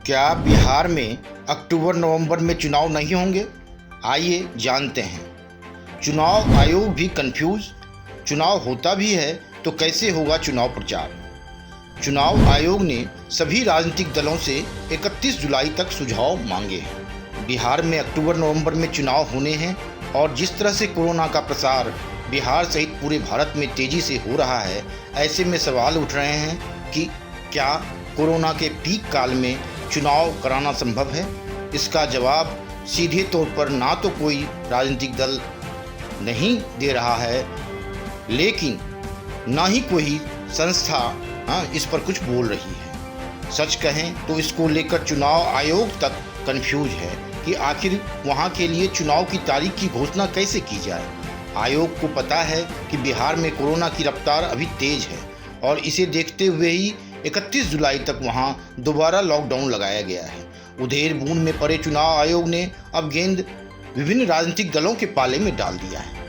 क्या बिहार में अक्टूबर-नवंबर में चुनाव नहीं होंगे? आइए जानते हैं। चुनाव आयोग भी कंफ्यूज, चुनाव होता भी है तो कैसे होगा चुनाव प्रचार? चुनाव आयोग ने सभी राजनीतिक दलों से 31 जुलाई तक सुझाव मांगे हैं। बिहार में अक्टूबर-नवंबर में चुनाव होने हैं और जिस तरह से कोरोना का प्रसार बिहार सहित पूरे भारत में तेजी से हो रहा है, ऐसे में सवाल उठ रहे हैं कि क्या कोरोना के पीक काल में चुनाव कराना संभव है? इसका जवाब सीधे तौर पर ना तो कोई राजनीतिक दल नहीं दे रहा है, लेकिन ना ही कोई संस्था इस पर कुछ बोल रही है। सच कहें तो इसको लेकर चुनाव आयोग तक कंफ्यूज है कि आखिर वहां के लिए चुनाव की तारीख की घोषणा कैसे की जाए। आयोग को पता है कि बिहार में कोरोना की रफ्तार अभी तेज है और इसे देखते हुए ही 31 जुलाई तक वहां दोबारा लॉकडाउन लगाया गया है। उधेड़ बूंद में पड़े चुनाव आयोग ने अब गेंद विभिन्न राजनीतिक दलों के पाले में डाल दिया है।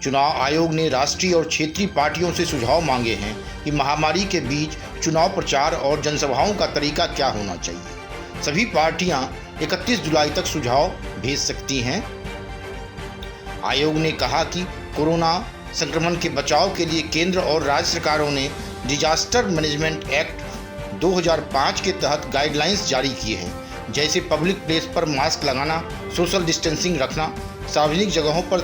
चुनाव आयोग ने राष्ट्रीय और क्षेत्रीय पार्टियों से सुझाव मांगे हैं कि महामारी के बीच चुनाव प्रचार और जनसभाओं का तरीका क्या होना चाहिए। सभी पार्टियां 31 जुलाई तक सुझाव भेज सकती हैं। आयोग ने कहा कि कोरोना संक्रमण के बचाव के लिए केंद्र और राज्य सरकारों ने डिजास्टर मैनेजमेंट एक्ट 2005 के तहत गाइडलाइंस जारी किए हैं, जैसे पब्लिक प्लेस पर मास्क लगाना, सोशल डिस्टेंसिंग रखना, सार्वजनिक जगहों पर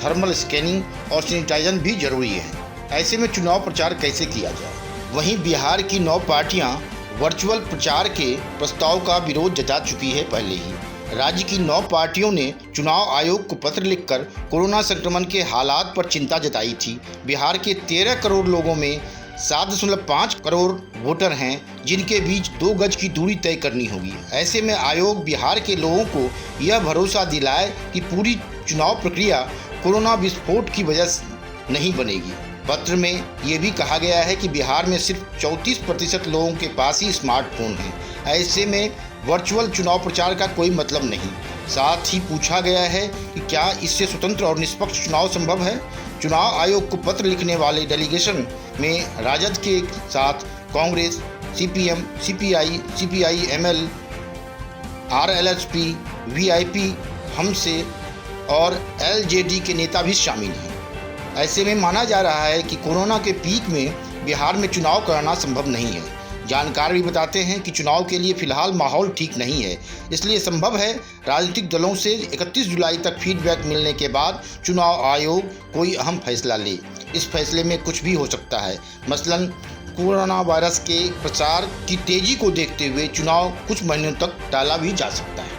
थर्मल स्कैनिंग और सैनिटाइजर भी जरूरी है। ऐसे में चुनाव प्रचार कैसे किया जाए? वहीं बिहार की 9 पार्टियां वर्चुअल प्रचार के प्रस्ताव का विरोध जता चुकी है। पहले ही राज्य की 9 पार्टियों ने चुनाव आयोग को पत्र लिखकर कोरोना संक्रमण के हालात पर चिंता जताई थी। बिहार के 13 करोड़ लोगों में 7.5 करोड़ वोटर हैं, जिनके बीच 2 गज की दूरी तय करनी होगी। ऐसे में आयोग बिहार के लोगों को यह भरोसा दिलाए कि पूरी चुनाव प्रक्रिया कोरोना विस्फोट की वजह से नहीं बनेगी। पत्र में ये भी कहा गया है कि बिहार में सिर्फ 34% लोगों के पास ही स्मार्टफोन है। ऐसे में वर्चुअल चुनाव प्रचार का कोई मतलब नहीं। साथ ही पूछा गया है कि क्या इससे स्वतंत्र और निष्पक्ष चुनाव संभव है। चुनाव आयोग को पत्र लिखने वाले डेलीगेशन में राजद के साथ Congress, CPM, CPI, CPI-ML, RLSP, VIP, हमसे और एलजेडी के नेता भी शामिल हैं। ऐसे में माना जा रहा है कि कोरोना के पीक में बिहार में चुनाव कराना संभव नहीं है। जानकार भी बताते हैं कि चुनाव के लिए फिलहाल माहौल ठीक नहीं है, इसलिए संभव है राजनीतिक दलों से 31 जुलाई तक फीडबैक मिलने के बाद चुनाव आयोग कोई अहम फैसला ले। इस फैसले में कुछ भी हो सकता है। मसलन कोरोना वायरस के प्रसार की तेजी को देखते हुए चुनाव कुछ महीनों तक टाला भी जा सकता है।